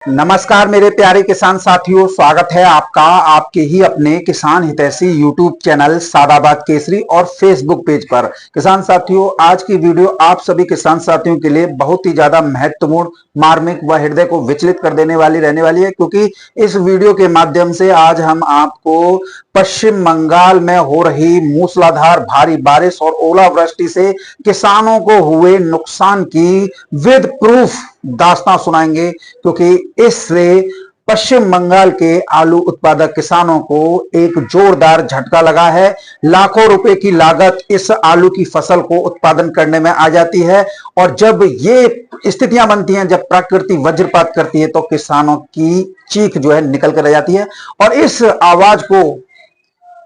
नमस्कार मेरे प्यारे किसान साथियों, स्वागत है आपका आपके ही अपने किसान हितैषी यूट्यूब चैनल सादाबाद केसरी और फेसबुक पेज पर। किसान साथियों, आज की वीडियो आप सभी किसान साथियों के लिए बहुत ही ज्यादा महत्वपूर्ण, मार्मिक व हृदय को विचलित कर देने वाली रहने वाली है, क्योंकि इस वीडियो के माध्यम से आज हम आपको पश्चिम बंगाल में हो रही मूसलाधार भारी बारिश और ओलावृष्टि से किसानों को हुए नुकसान की विद प्रूफ दास्तां सुनाएंगे, क्योंकि इससे पश्चिम बंगाल के आलू उत्पादक किसानों को एक जोरदार झटका लगा है। लाखों रुपए की लागत इस आलू की फसल को उत्पादन करने में आ जाती है, और जब ये स्थितियां बनती हैं, जब प्रकृति वज्रपात करती है, तो किसानों की चीख जो है निकल कर रह जाती है। और इस आवाज को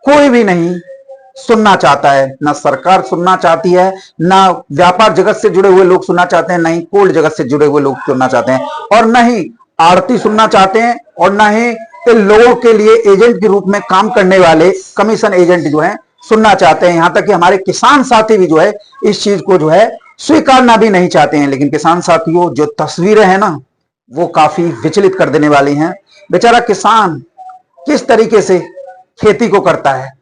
कोई भी नहीं सुनना चाहता है, ना सरकार सुनना चाहती है, ना व्यापार जगत से जुड़े हुए लोग सुनना चाहते हैं, ना ही कोल्ड जगत से जुड़े हुए लोग सुनना चाहते हैं, और ना ही आड़ती सुनना चाहते हैं, और ना ही इन लोगों के लिए एजेंट के रूप में काम करने वाले कमीशन एजेंट जो है सुनना चाहते हैं। यहां तक कि हमारे किसान साथी भी जो है इस चीज को जो है स्वीकारना भी नहीं चाहते हैं। लेकिन किसान साथियों, जो तस्वीरें हैं ना, वो काफी विचलित कर देने वाली हैं। बेचारा किसान किस तरीके से खेती को करता है,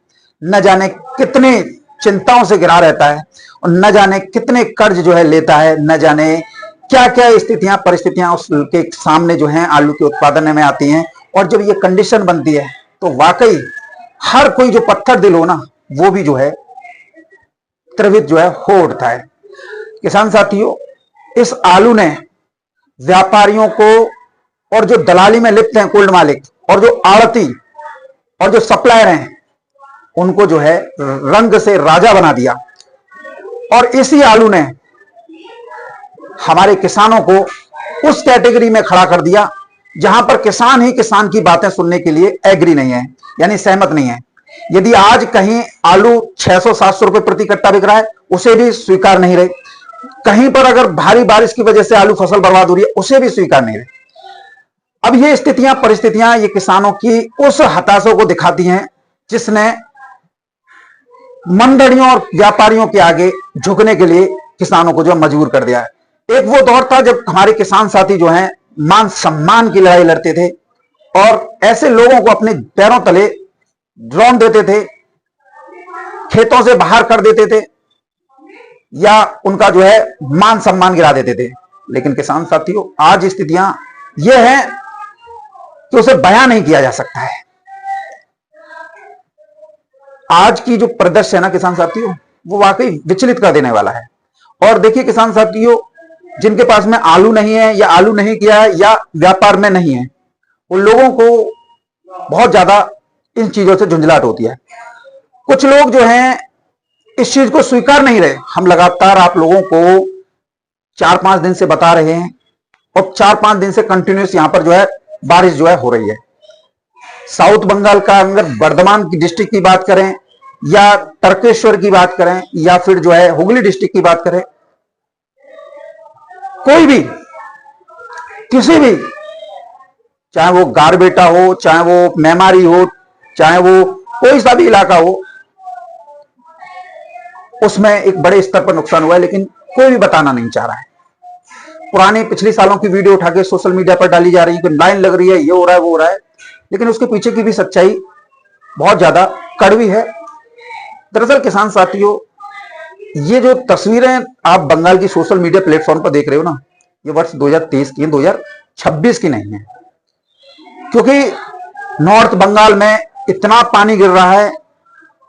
न जाने कितने चिंताओं से घिरा रहता है, और न जाने कितने कर्ज जो है लेता है, न जाने क्या क्या स्थितियां परिस्थितियां उसके सामने जो हैं आलू के उत्पादन में आती हैं। और जब ये कंडीशन बनती है तो वाकई हर कोई जो पत्थर दिल हो ना, वो भी जो है त्रिवित जो है हो उठता है। किसान साथियों, इस आलू ने व्यापारियों को, और जो दलाली में लिप्त हैं कोल्ड मालिक, और जो आड़ती और जो सप्लायर हैं, उनको जो है रंग से राजा बना दिया। और इसी आलू ने हमारे किसानों को उस कैटेगरी में खड़ा कर दिया जहां पर किसान ही किसान की बातें सुनने के लिए एग्री नहीं है, यानी सहमत नहीं है। यदि आज कहीं आलू 600-700 रुपए प्रति कट्टा बिक रहा है, उसे भी स्वीकार नहीं रहे। कहीं पर अगर भारी बारिश की वजह से आलू फसल बर्बाद हो रही है, उसे भी स्वीकार नहीं रहे। अब ये स्थितियां परिस्थितियां ये किसानों की उस हताशा को दिखाती हैं जिसने मंडलियों और व्यापारियों के आगे झुकने के लिए किसानों को जो मजबूर कर दिया है। एक वो दौर था जब हमारे किसान साथी जो हैं मान सम्मान की लड़ाई लड़ते थे, और ऐसे लोगों को अपने पैरों तले ड्रॉन देते थे, खेतों से बाहर कर देते थे, या उनका जो है मान सम्मान गिरा देते थे। लेकिन किसान साथियों, आज स्थितियां यह है कि उसे बयां नहीं किया जा सकता है। आज की जो परिदृश्य है ना किसान साथियों, वो वाकई विचलित कर देने वाला है। और देखिए किसान साथियों, जिनके पास में आलू नहीं है, या आलू नहीं किया है, या व्यापार में नहीं है, उन लोगों को बहुत ज्यादा इन चीजों से झुंझलाहट होती है। कुछ लोग जो हैं इस चीज को स्वीकार नहीं रहे। हम लगातार आप लोगों को 4-5 दिन से बता रहे हैं, और 4-5 दिन से कंटिन्यूस यहां पर जो है बारिश जो है हो रही है। साउथ बंगाल का अगर बर्धमान की डिस्ट्रिक्ट की बात करें, या तर्केश्वर की बात करें, या फिर जो है हुगली डिस्ट्रिक्ट की बात करें, कोई भी किसी भी, चाहे वो गारबेटा हो, चाहे वो मेमारी हो, चाहे वो कोई सा भी इलाका हो, उसमें एक बड़े स्तर पर नुकसान हुआ है, लेकिन कोई भी बताना नहीं चाह रहा है। पुराने पिछले सालों की वीडियो उठा के सोशल मीडिया पर डाली जा रही है कि लाइन लग रही है, ये हो रहा है, वो हो रहा है, लेकिन उसके पीछे की भी सच्चाई बहुत ज्यादा कड़वी है। दरअसल किसान साथियों, ये जो तस्वीरें आप बंगाल की सोशल मीडिया प्लेटफॉर्म पर देख रहे हो ना, ये वर्ष 2023 की, 2026 की नहीं है। क्योंकि नॉर्थ बंगाल में इतना पानी गिर रहा है,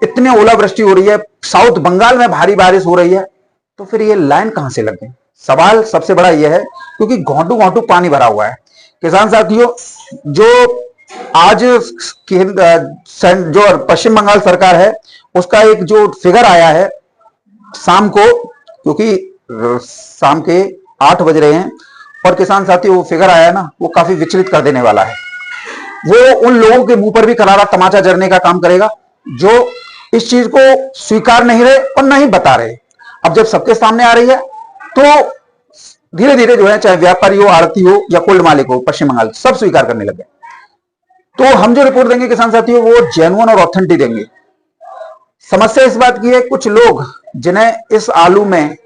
इतनी ओलावृष्टि हो रही है, साउथ बंगाल में भारी बारिश हो रही है, तो फिर ये लाइन कहां से लग गई? सवाल सबसे बड़ा यह है, क्योंकि घोंटू घोंटू पानी भरा हुआ है। किसान साथियों, जो आज जो पश्चिम बंगाल सरकार है, उसका एक जो फिगर आया है शाम को, क्योंकि शाम के 8 बज रहे हैं, और किसान साथियों वो फिगर आया है ना, वो काफी विचलित कर देने वाला है। वो उन लोगों के मुंह पर भी करारा तमाचा जड़ने का काम करेगा जो इस चीज को स्वीकार नहीं रहे और नहीं बता रहे। अब जब सबके सामने आ रही है, तो धीरे धीरे जो है, चाहे व्यापारी हो, आड़ती हो, या कोल्ड मालिक हो, पश्चिम बंगाल सब स्वीकार करने लगे। तो हम जो रिपोर्ट देंगे किसान साथियों, वो जेन्युइन और ऑथेंटिक देंगे। समस्या इस बात की है, कुछ लोग जिन्हें इस आलू में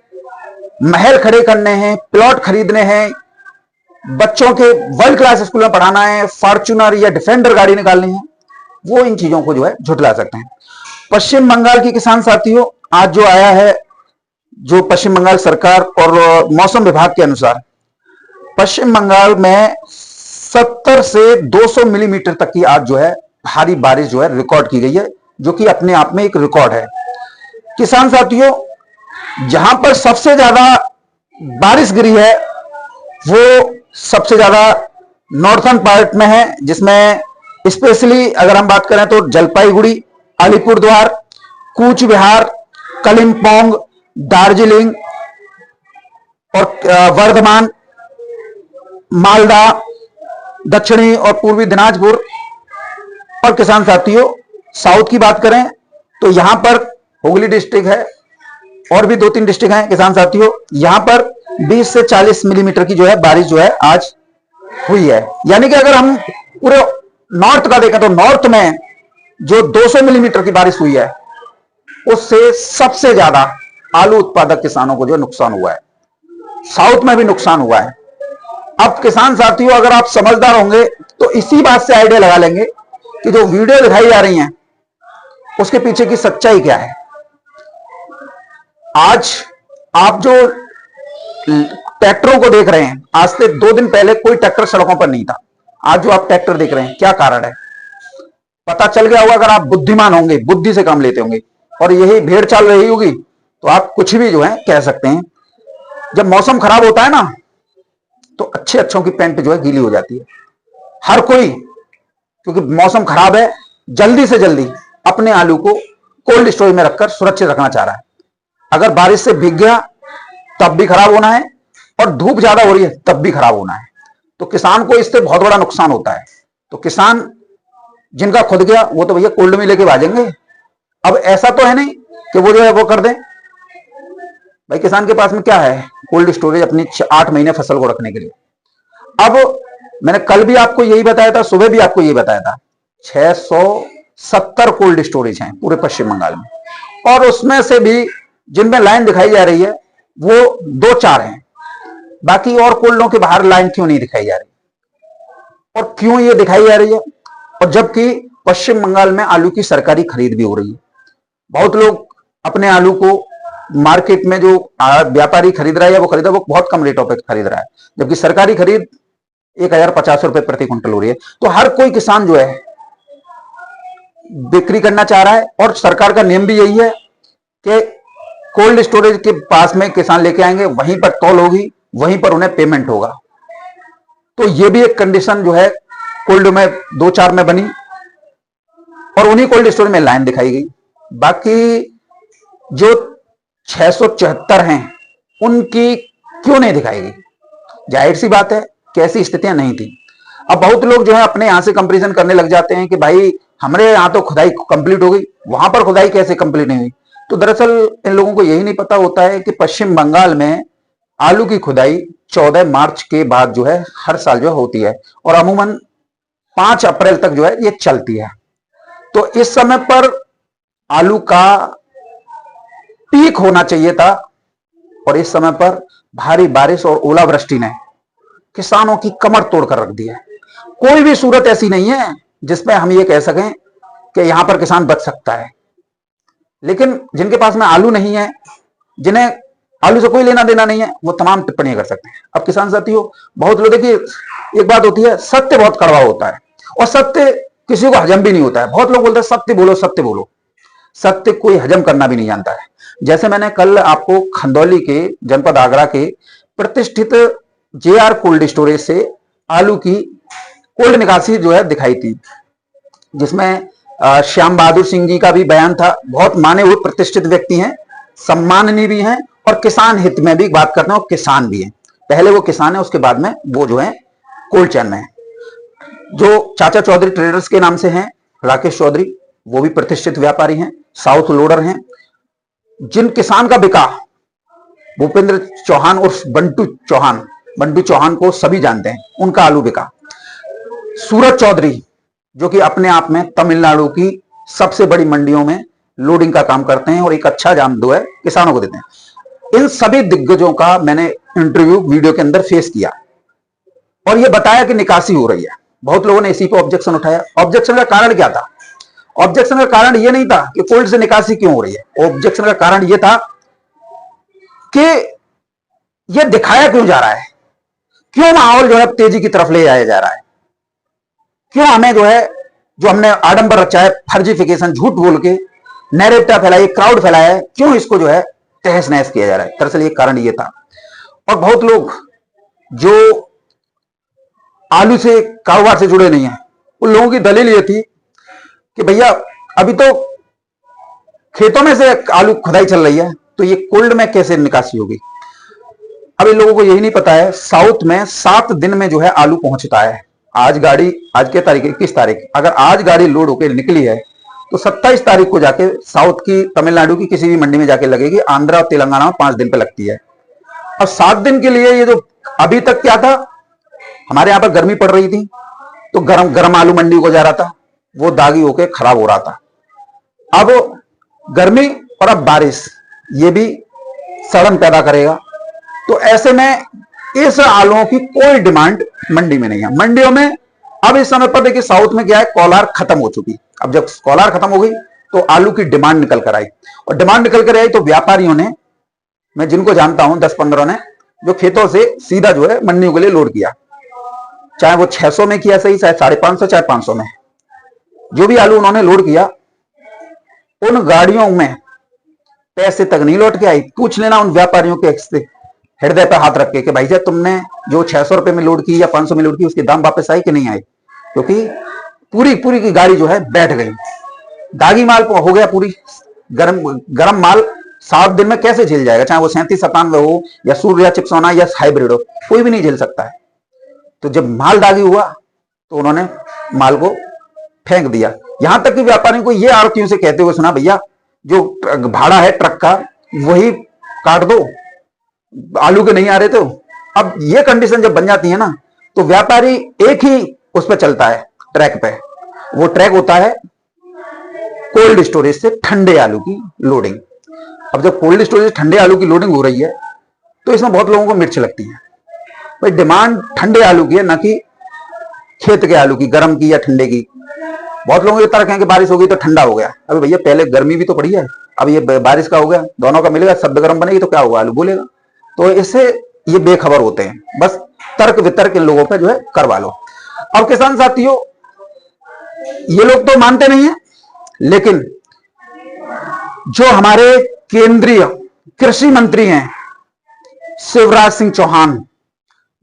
महल खड़े करने हैं, प्लॉट खरीदने हैं, बच्चों के वर्ल्ड क्लास स्कूल में पढ़ाना है, फॉर्च्यूनर या डिफेंडर गाड़ी निकालनी है, वो इन चीजों को जो है झुठला सकते हैं। पश्चिम बंगाल की किसान साथियों, आज जो आया है, जो पश्चिम बंगाल सरकार और मौसम विभाग के अनुसार पश्चिम बंगाल में 70 से 200 मिलीमीटर तक की आज जो है भारी बारिश जो है रिकॉर्ड की गई है, जो कि अपने आप में एक रिकॉर्ड है। किसान साथियों, जहां पर सबसे ज्यादा बारिश गिरी है वो सबसे ज्यादा नॉर्थर्न पार्ट में है, जिसमें स्पेशली अगर हम बात करें तो जलपाईगुड़ी, अलीपुरद्वार, कूच बिहार, कलिम्पोंग, दार्जिलिंग और वर्धमान, मालदा, दक्षिणी और पूर्वी दिनाजपुर। और किसान साथियों, साउथ की बात करें तो यहां पर हुगली डिस्ट्रिक्ट है और भी 2-3 डिस्ट्रिक्ट हैं। किसान साथियों, यहां पर 20 से 40 मिलीमीटर की जो है बारिश जो है आज हुई है। यानी कि अगर हम पूरे नॉर्थ का देखें तो नॉर्थ में जो 200 मिलीमीटर की बारिश हुई है, उससे सबसे ज्यादा आलू उत्पादक किसानों को जो नुकसान हुआ है। साउथ में भी नुकसान हुआ है। अब किसान साथियों, अगर आप समझदार होंगे तो इसी बात से आइडिया लगा लेंगे कि जो वीडियो दिखाई जा रही हैं उसके पीछे की सच्चाई क्या है। आज आप जो ट्रैक्टरों को देख रहे हैं, आज से 2 दिन पहले कोई ट्रैक्टर सड़कों पर नहीं था। आज जो आप ट्रैक्टर देख रहे हैं, क्या कारण है? पता चल गया होगा अगर आप बुद्धिमान होंगे, बुद्धि से काम लेते होंगे और यही भेड़ चाल रही होगी तो आप कुछ भी जो है कह सकते हैं। जब मौसम खराब होता है ना, तो अच्छे अच्छों की पैंट जो है गीली हो जाती है। हर कोई, क्योंकि मौसम खराब है, जल्दी से जल्दी अपने आलू को कोल्ड स्टोरेज में रखकर सुरक्षित रखना चाह रहा है। अगर बारिश से भीग गया तब भी खराब होना है और धूप ज्यादा हो रही है तब भी खराब होना है। तो किसान को इससे बहुत बड़ा नुकसान होता है। तो किसान जिनका खुद गया वो तो भैया कोल्ड में लेके भाजेंगे। अब ऐसा तो है नहीं कि वो जो है वो कर दें। भाई किसान के पास में क्या है? कोल्ड स्टोरेज अपनी 8 महीने फसल को रखने के लिए। अब मैंने कल भी आपको यही बताया था, सुबह भी आपको यही बताया था, 670 कोल्ड स्टोरेज हैं पूरे पश्चिम बंगाल में। और उसमें से भी जिनमें लाइन दिखाई जा रही है वो 2-4 हैं। बाकी और कोल्डों के बाहर लाइन क्यों नहीं दिखाई जा रही? और क्यों ये दिखाई जा रही है? और जबकि पश्चिम बंगाल में आलू की सरकारी खरीद भी हो रही है। बहुत लोग अपने आलू को मार्केट में जो व्यापारी खरीद रहा है या वो खरीद रहा है, वो बहुत कम रेटों पे खरीद रहा है, जबकि सरकारी खरीद 1050 रुपए प्रति क्विंटल हो रही है। तो हर कोई किसान जो है बिक्री करना चाह रहा है और सरकार का नियम भी यही है कि कोल्ड स्टोरेज के पास में किसान लेके आएंगे, वहीं पर तौल होगी, वहीं पर उन्हें पेमेंट होगा। तो ये भी एक कंडीशन जो है कोल्ड में 2-4 में बनी और उन्हीं कोल्ड स्टोरेज में लाइन दिखाई गई। बाकी जो 674 हैं उनकी क्यों नहीं दिखाई गई? जाहिर सी बात है कैसी स्थितियां नहीं थी। अब बहुत लोग जो है अपने यहां से कंपैरिजन करने लग जाते हैं कि भाई हमारे यहां तो खुदाई कंप्लीट हो गई, वहां पर खुदाई कैसे कंप्लीट नहीं हुई? तो दरअसल इन लोगों को यही नहीं पता होता है कि पश्चिम बंगाल में आलू की खुदाई 14 मार्च के बाद जो है हर साल जो होती है और अमूमन 5 अप्रैल तक जो है ये चलती है। तो इस समय पर आलू का पीक होना चाहिए था और इस समय पर भारी बारिश और ओलावृष्टि ने किसानों की कमर तोड़कर रख दी है। कोई भी सूरत ऐसी नहीं है जिसमें हम ये कह सकें कि यहां पर किसान बच सकता है। लेकिन जिनके पास में आलू नहीं है, जिन्हें आलू से कोई लेना देना नहीं है, वो तमाम टिप्पणियां कर सकते हैं। अब किसान साथियों, बहुत लोग, देखिए एक बात होती है, सत्य बहुत कड़वा होता है और सत्य किसी को हजम भी नहीं होता है। बहुत लोग बोलते हैं सत्य बोलो सत्य बोलो, सत्य कोई हजम करना भी नहीं जानता है। जैसे मैंने कल आपको खंदौली के जनपद आगरा के प्रतिष्ठित जेआर कोल्ड स्टोरेज से आलू की कोल्ड निकासी जो है दिखाई थी, जिसमें श्याम बहादुर सिंह जी का भी बयान था। बहुत माने हुए प्रतिष्ठित व्यक्ति हैं, सम्माननीय भी हैं और किसान हित में भी बात करते हैं और किसान भी हैं। पहले वो किसान है, उसके बाद में वो जो है कोल्ड चैन में है। जो चाचा चौधरी ट्रेडर्स के नाम से हैं, राकेश चौधरी, वो भी प्रतिष्ठित व्यापारी हैं, साउथ लोडर हैं। जिन किसान का बिका, भूपेंद्र चौहान और बंटू चौहान को सभी जानते हैं, उनका आलू बिका। सूरज चौधरी जो कि अपने आप में तमिलनाडु की सबसे बड़ी मंडियों में लोडिंग का काम करते हैं और एक अच्छा जाम जो है किसानों को देते हैं। इन सभी दिग्गजों का मैंने इंटरव्यू वीडियो के अंदर फेस किया और ये बताया कि निकासी हो रही है। बहुत लोगों ने इसी पे ऑब्जेक्शन उठाया। ऑब्जेक्शन का कारण क्या था? ऑब्जेक्शन का कारण ये नहीं था कि कोल्ड से निकासी क्यों हो रही है। ऑब्जेक्शन का कारण ये था कि ये दिखाया क्यों जा रहा है, क्यों माहौल जो है तेजी की तरफ ले जाया जा रहा है, क्यों हमें जो है जो हमने आडंबर रचा है, फर्जीफिकेशन, झूठ बोल के नैरेटिव फैलाई, क्राउड फैलाया है, क्यों इसको जो है तहस नहस किया जा रहा है। दरअसल ये कारण ये था। और बहुत लोग जो आलू से कारोबार से जुड़े नहीं है, उन लोगों की दलील ये थी कि भैया अभी तो खेतों में से आलू खुदाई चल रही है, तो ये कोल्ड में कैसे निकासी होगी। अब इन लोगों को यही नहीं पता है, साउथ में 7 दिन में जो है आलू पहुंचता है। आज गाड़ी, आज के तारीख 21 तारीख, अगर आज गाड़ी लोड होकर निकली है तो 27 तारीख को जाके साउथ की, तमिलनाडु की किसी भी मंडी में जाके लगेगी। आंध्रा और तेलंगाना में 5 दिन पे लगती है। और 7 दिन के लिए ये जो अभी तक क्या था, हमारे यहां पर गर्मी पड़ रही थी तो गरम गरम आलू मंडी को जा रहा था, वो दागी होके खराब हो रहा था। अब गर्मी और अब बारिश, ये भी सड़न पैदा करेगा। तो ऐसे में इस आलुओं की कोई डिमांड मंडी में नहीं है। मंडियों में अब इस समय पर देखिए साउथ में क्या है, कॉलार खत्म हो चुकी। अब जब कॉलार खत्म हो गई तो आलू की डिमांड निकल कर आई, और डिमांड निकल कर आई तो व्यापारियों ने, मैं जिनको जानता हूं 10-15 ने, जो खेतों से सीधा जो है मंडियों के लिए लोड किया, चाहे वो 600 में किया सही, चाहे 550, चाहे 500 में, जो भी आलू उन्होंने लोड किया, उन गाड़ियों में पैसे तक नहीं लौट के आई। पूछ लेना उन व्यापारियों के हृदय पर हाथ रख के भाई साहब तुमने जो 600 रुपए में लोड की या 500 में लोड की, उसके दाम वापस आई कि नहीं आई, क्योंकि पूरी पूरी की गाड़ी जो है बैठ गई। दागी माल हो गया, पूरी गरम माल 7 दिन में कैसे झेल जाएगा, चाहे वो 37-97 हो या सूर्या चिप्सोना या हाइब्रिड हो, कोई भी नहीं झेल सकता है। तो जब माल दागी हुआ तो उन्होंने माल को फेंक दिया। यहां तक कि व्यापारियों को ये आड़तियों से कहते हुए सुना, भैया जो भाड़ा है ट्रक का वही काट दो, आलू के नहीं आ रहे। तो अब ये कंडीशन जब बन जाती है ना, तो व्यापारी एक ही उस पर चलता है, ट्रैक पे। वो ट्रैक होता है कोल्ड स्टोरेज से ठंडे आलू की लोडिंग। अब जब कोल्ड स्टोरेज से ठंडे आलू की लोडिंग हो रही है तो इसमें बहुत लोगों को मिर्च लगती है। भाई डिमांड ठंडे आलू की है, ना कि खेत के आलू की, गर्म की या ठंडे की। बहुत लोगों के तर्क है कि बारिश हो गई तो ठंडा हो गया। अभी भैया पहले गर्मी भी तो पड़ी है, अब ये बारिश का हो गया, दोनों का मिलेगा, शब्द गर्म बनेगी तो क्या होगा, आलू बोलेगा। तो इससे ये बेखबर होते हैं, बस तर्क वितर्क इन लोगों पे जो है करवा लो। अब किसान साथियों, ये लोग तो मानते नहीं है, लेकिन जो हमारे केंद्रीय कृषि मंत्री हैं शिवराज सिंह चौहान,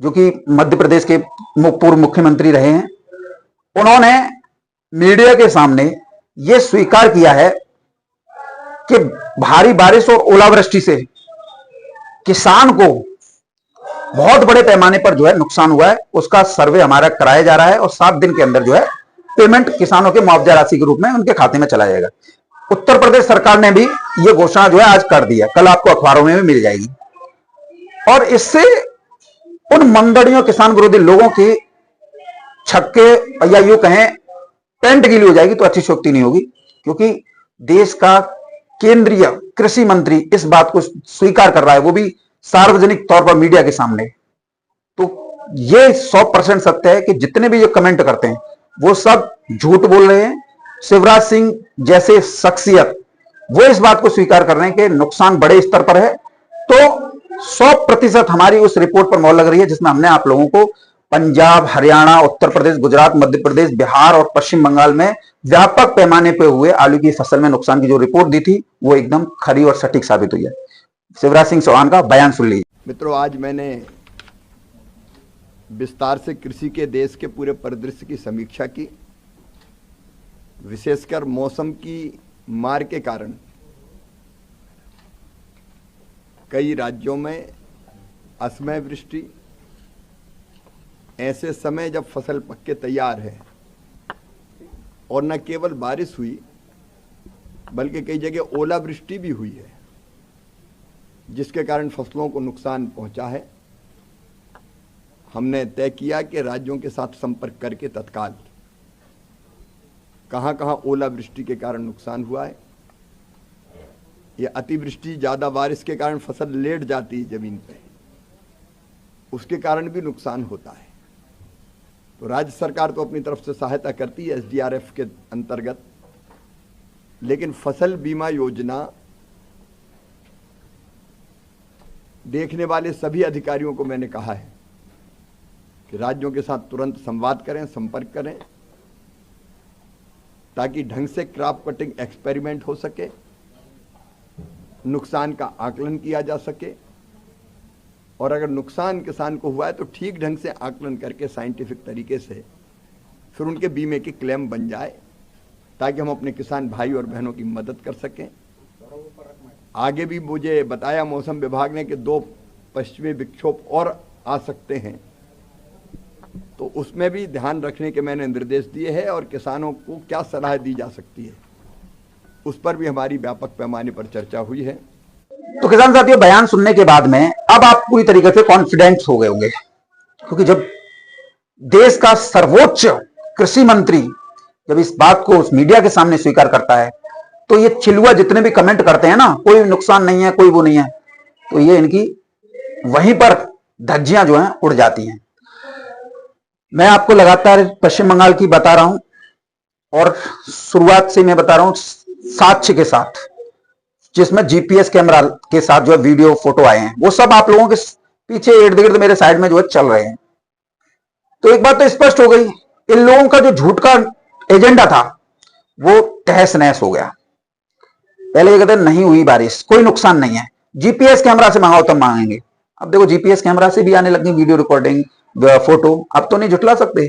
जो कि मध्य प्रदेश के पूर्व मुख्यमंत्री रहे हैं, उन्होंने मीडिया के सामने यह स्वीकार किया है कि भारी बारिश और ओलावृष्टि से किसान को बहुत बड़े पैमाने पर जो है नुकसान हुआ है। उसका सर्वे हमारा कराया जा रहा है और 7 दिन के अंदर जो है पेमेंट किसानों के मुआवजा राशि के रूप में उनके खाते में चला जाएगा। उत्तर प्रदेश सरकार ने भी यह घोषणा जो है आज कर दी है, कल आपको अखबारों में भी मिल जाएगी। और इससे उन मंदड़ियों, किसान विरोधी लोगों की छक्के या यूं कहें पेंट गीली हो जाएगी, तो अच्छी शोक्ति नहीं होगी, क्योंकि देश का केंद्रीय कृषि मंत्री इस बात को स्वीकार कर रहा है, वो भी सार्वजनिक तौर पर मीडिया के सामने। तो ये 100% सत्य है कि जितने भी ये कमेंट करते हैं वो सब झूठ बोल रहे हैं। शिवराज सिंह जैसे शख्सियत वो इस बात को स्वीकार कर रहे हैं कि नुकसान बड़े स्तर पर है। तो 100% हमारी उस रिपोर्ट पर मोहर लग रही है, जिसमें हमने आप लोगों को पंजाब, हरियाणा, उत्तर प्रदेश, गुजरात, मध्य प्रदेश, बिहार और पश्चिम बंगाल में व्यापक पैमाने पर हुए आलू की फसल में नुकसान की जो रिपोर्ट दी थी, वो एकदम खरी और सटीक साबित हुई है। शिवराज सिंह चौहान का बयान सुन लीजिए। मित्रों, आज मैंने विस्तार से कृषि के देश के पूरे परिदृश्य की समीक्षा की। विशेषकर मौसम की मार के कारण कई राज्यों में असमय वृष्टि, ऐसे समय जब फसल पक के तैयार है, और न केवल बारिश हुई बल्कि कई जगह ओलावृष्टि भी हुई है, जिसके कारण फसलों को नुकसान पहुंचा है। हमने तय किया कि राज्यों के साथ संपर्क करके तत्काल कहां-कहां ओलावृष्टि के कारण नुकसान हुआ है, या अतिवृष्टि, ज़्यादा बारिश के कारण फसल लेट जाती है ज़मीन पे, उसके कारण भी नुकसान होता है, तो राज्य सरकार तो अपनी तरफ से सहायता करती है एसडीआरएफ के अंतर्गत, लेकिन फसल बीमा योजना देखने वाले सभी अधिकारियों को मैंने कहा है कि राज्यों के साथ तुरंत संवाद करें, संपर्क करें, ताकि ढंग से क्रॉप कटिंग एक्सपेरिमेंट हो सके, नुकसान का आकलन किया जा सके, और अगर नुकसान किसान को हुआ है तो ठीक ढंग से आकलन करके साइंटिफिक तरीके से फिर उनके बीमे की क्लेम बन जाए, ताकि हम अपने किसान भाई और बहनों की मदद कर सकें। आगे भी मुझे बताया मौसम विभाग ने कि 2 पश्चिमी विक्षोभ और आ सकते हैं, तो उसमें भी ध्यान रखने के मैंने निर्देश दिए हैं, और किसानों को क्या सलाह दी जा सकती है उस पर भी हमारी व्यापक पैमाने पर चर्चा हुई है। तो किसान साथियों, बयान सुनने के बाद में अब आप पूरी तरीके से कॉन्फिडेंट हो गए होंगे, क्योंकि जब देश का सर्वोच्च कृषि मंत्री जब इस बात को उस मीडिया के सामने स्वीकार करता है, तो ये चिलुआ जितने भी कमेंट करते हैं ना, कोई नुकसान नहीं है, कोई वो नहीं है, तो ये इनकी वहीं पर धज्जियां जो हैं उड़ जाती हैं। मैं आपको लगातार पश्चिम बंगाल की बता रहा हूं, और शुरुआत से मैं बता रहा हूं साक्ष्य के साथ, जिसमें जीपीएस कैमरा के साथ जो है वीडियो फोटो आए हैं, वो सब आप लोगों के पीछे इर्द गिर्द मेरे साइड में जो है चल रहे हैं। तो एक बात तो स्पष्ट हो गई, इन लोगों का जो झूठ का एजेंडा था वो तहस नहस हो गया। पहले ये कहते नहीं हुई बारिश, कोई नुकसान नहीं है, जीपीएस कैमरा से मंगाओ तब मांगेंगे। अब देखो जीपीएस कैमरा से भी आने लगी वीडियो रिकॉर्डिंग, फोटो, अब तो नहीं झुठला सकते।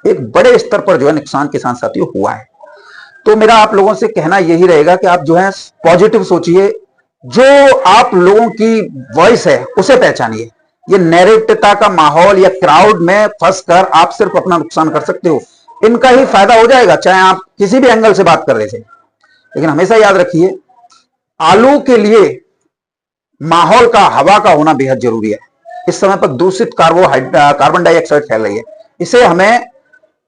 एक बड़े स्तर पर जो है नुकसान किसान साथियों हुआ है। तो मेरा आप लोगों से कहना यही रहेगा कि आप जो है पॉजिटिव सोचिए, जो आप लोगों की वॉइस है उसे पहचानिए। ये नैरेटिवता का माहौल या क्राउड में फंसकर आप सिर्फ अपना नुकसान कर सकते हो, इनका ही फायदा हो जाएगा चाहे आप किसी भी एंगल से बात कर रहे थे। लेकिन हमेशा याद रखिए, आलू के लिए माहौल का, हवा का होना बेहद जरूरी है। इस समय पर दूषित कार्बन डाइऑक्साइड फैल रही है, इसे हमें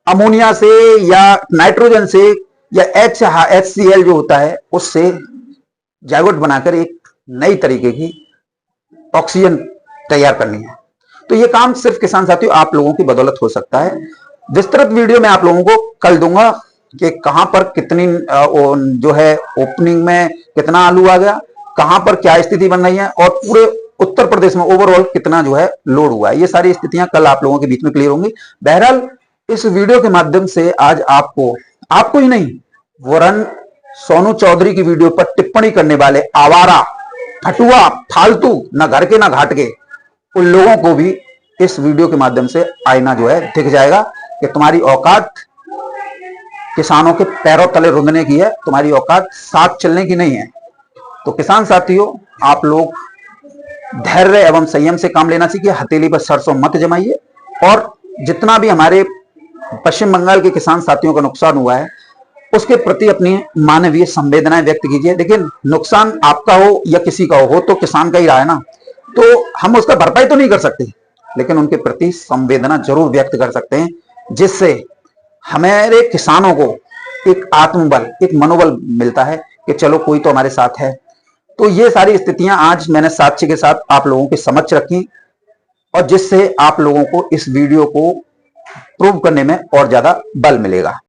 अमोनिया से या नाइट्रोजन से या HCl जो होता है उससे जाइगोट बनाकर एक नई तरीके की ऑक्सीजन तैयार करनी है। तो ये काम सिर्फ किसान साथियों आप लोगों की बदौलत हो सकता है। विस्तृत वीडियो मैं आप लोगों को कल दूंगा कि कहां पर कितनी जो है ओपनिंग में कितना आलू आ गया, कहां पर क्या स्थिति बन रही है, और पूरे उत्तर प्रदेश में ओवरऑल कितना जो है लोड हुआ है। ये सारी स्थितियां कल आप लोगों के बीच में क्लियर होंगी। बहरहाल इस वीडियो के माध्यम से आज आपको ही नहीं, वरन सोनू चौधरी की वीडियो पर टिप्पणी करने वाले आवारा, फटुआ, फालतू, ना घर के ना घाट के, उन लोगों को भी इस वीडियो के माध्यम से आईना जो है दिख जाएगा कि तुम्हारी औकात किसानों के पैरों तले रुंधने की है, तुम्हारी औकात साथ चलने की नहीं है। तो किसान साथियों, आप लोग धैर्य एवं संयम से काम लेना सीखिए, हथेली पर सरसों मत जमाइए, और जितना भी हमारे पश्चिम बंगाल के किसान साथियों का नुकसान हुआ है उसके प्रति अपनी मानवीय संवेदनाएं व्यक्त कीजिए। लेकिन नुकसान आपका हो या किसी का हो तो किसान का ही रहा है ना, तो हम उसका भरपाई तो नहीं कर सकते, लेकिन उनके प्रति संवेदना जरूर व्यक्त कर सकते हैं, जिससे हमारे किसानों को एक आत्मबल, एक मनोबल मिलता है कि चलो कोई तो हमारे साथ है। तो ये सारी स्थितियां आज मैंने साक्ष्य के साथ आप लोगों के समक्ष रखी, और जिससे आप लोगों को इस वीडियो को प्रूव करने में और ज्यादा बल मिलेगा।